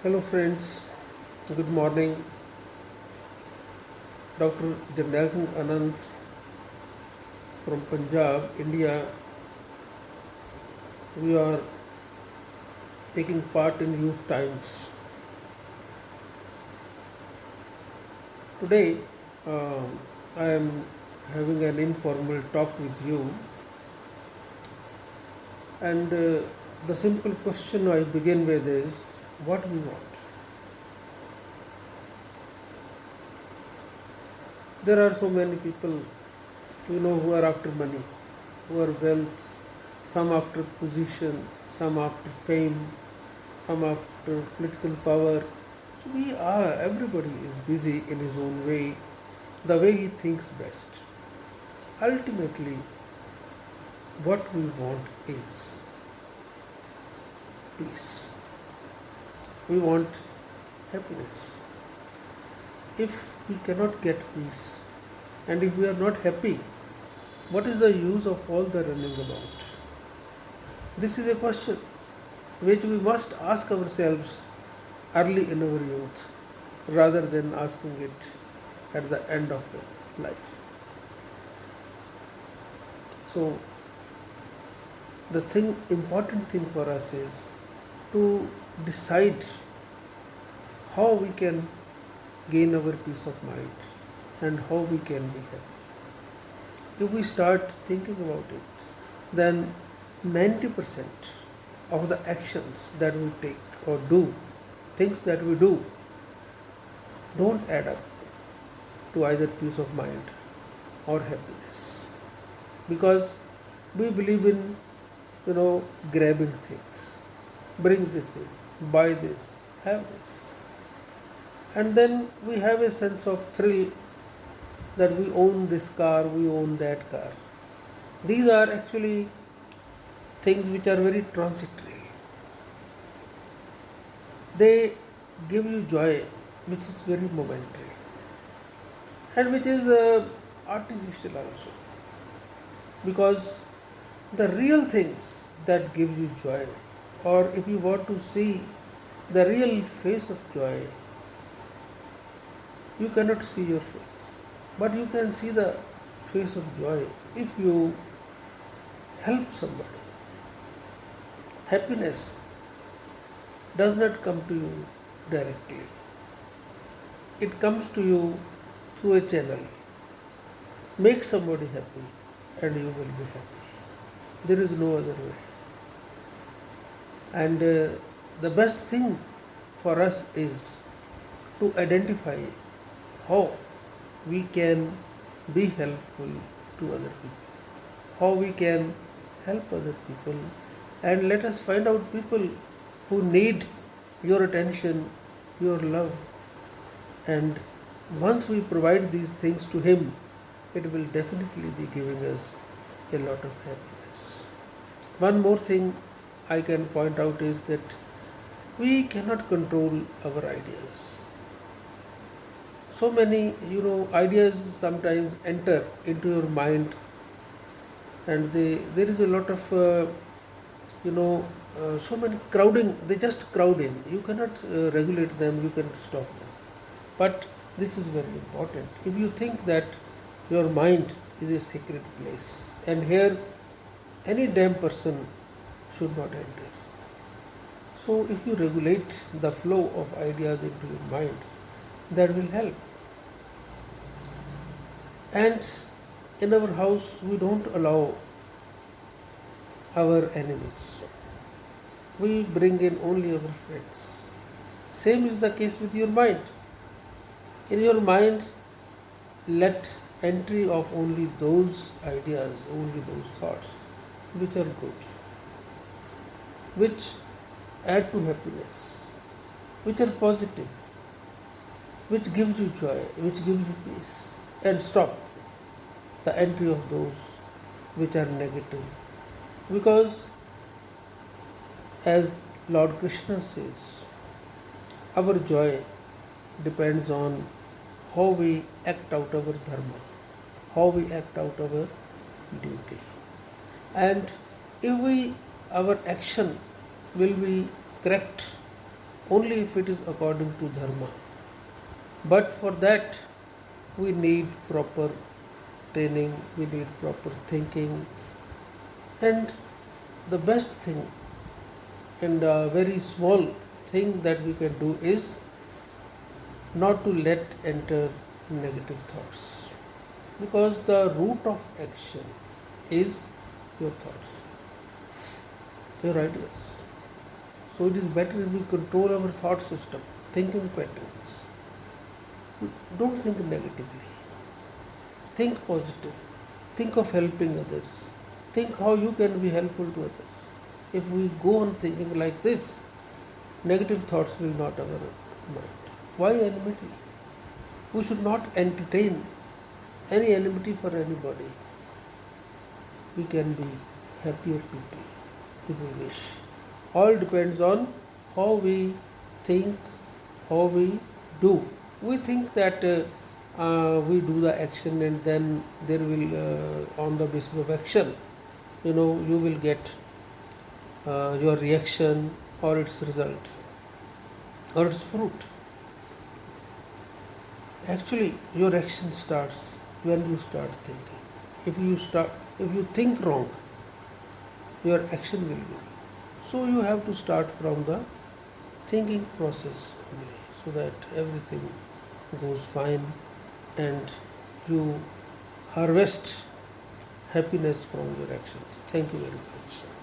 Hello, friends. Good morning. Dr. Jarnail Singh Anand from Punjab, India. We are taking part in Youth Times. Today, I am having an informal talk with you, and the simple question I begin with is what we want. There are so many people, who are after money, who are wealth, some after position, some after fame, some after political power. So everybody is busy in his own way, the way he thinks best. Ultimately, what we want is peace. We want happiness. If we cannot get peace and if we are not happy, what is the use of all the running about? This is a question which we must ask ourselves early in our youth rather than asking it at the end of the life. So the important thing for us is to decide how we can gain our peace of mind and how we can be happy. If we start thinking about it, then 90% of the actions that we take or do, things that we do, don't add up to either peace of mind or happiness. Because we believe in, grabbing things, bring this in, buy this, have this. And then we have a sense of thrill that we own this car, we own that car. These are actually things which are very transitory. They give you joy, which is very momentary and which is artificial also. Because the real things that give you joy, or if you want to see the real face of joy, you cannot see your face, but you can see the face of joy if you help somebody. Happiness does not come to you directly, it comes to you through a channel. Make somebody happy and you will be happy. There is no other way. And the best thing for us is to identify how we can be helpful to other people, how we can help other people, and let us find out people who need your attention, your love. And once we provide these things to him, it will definitely be giving us a lot of happiness. One more thing I can point out is that we cannot control our ideas. So many, ideas sometimes enter into your mind, and there is a lot of, so many crowding. They just crowd in. You cannot regulate them. You cannot stop them. But this is very important. If you think that your mind is a sacred place, and here any damn person should not enter. So if you regulate the flow of ideas into your mind, that will help. And in our house, we don't allow our enemies. We bring in only our friends. Same is the case with your mind. In your mind, let entry of only those ideas, only those thoughts which are good, which add to happiness, which are positive, which gives you joy, which gives you peace, and stop the entry of those which are negative. Because as Lord Krishna says, our joy depends on how we act out our dharma, how we act out our duty. And if our action will be correct, only if it is according to dharma. But for that, we need proper training, we need proper thinking, and the best thing and a very small thing that we can do is not to let enter negative thoughts, because the root of action is your thoughts, your ideas. So it is better if we control our thought system, thinking patterns. Don't think negatively, think positive, think of helping others, think how you can be helpful to others. If we go on thinking like this, negative thoughts will not ever mind. Why enmity? We should not entertain any enmity for anybody. We can be happier people if we wish. All depends on how we think, how we do. We think that we do the action and then there will, on the basis of action, you will get your reaction or its result or its fruit. Actually, your action starts when you start thinking. If you think wrong, your action will be wrong. So you have to start from the thinking process only, so that everything goes fine and you harvest happiness from your actions. Thank you very much.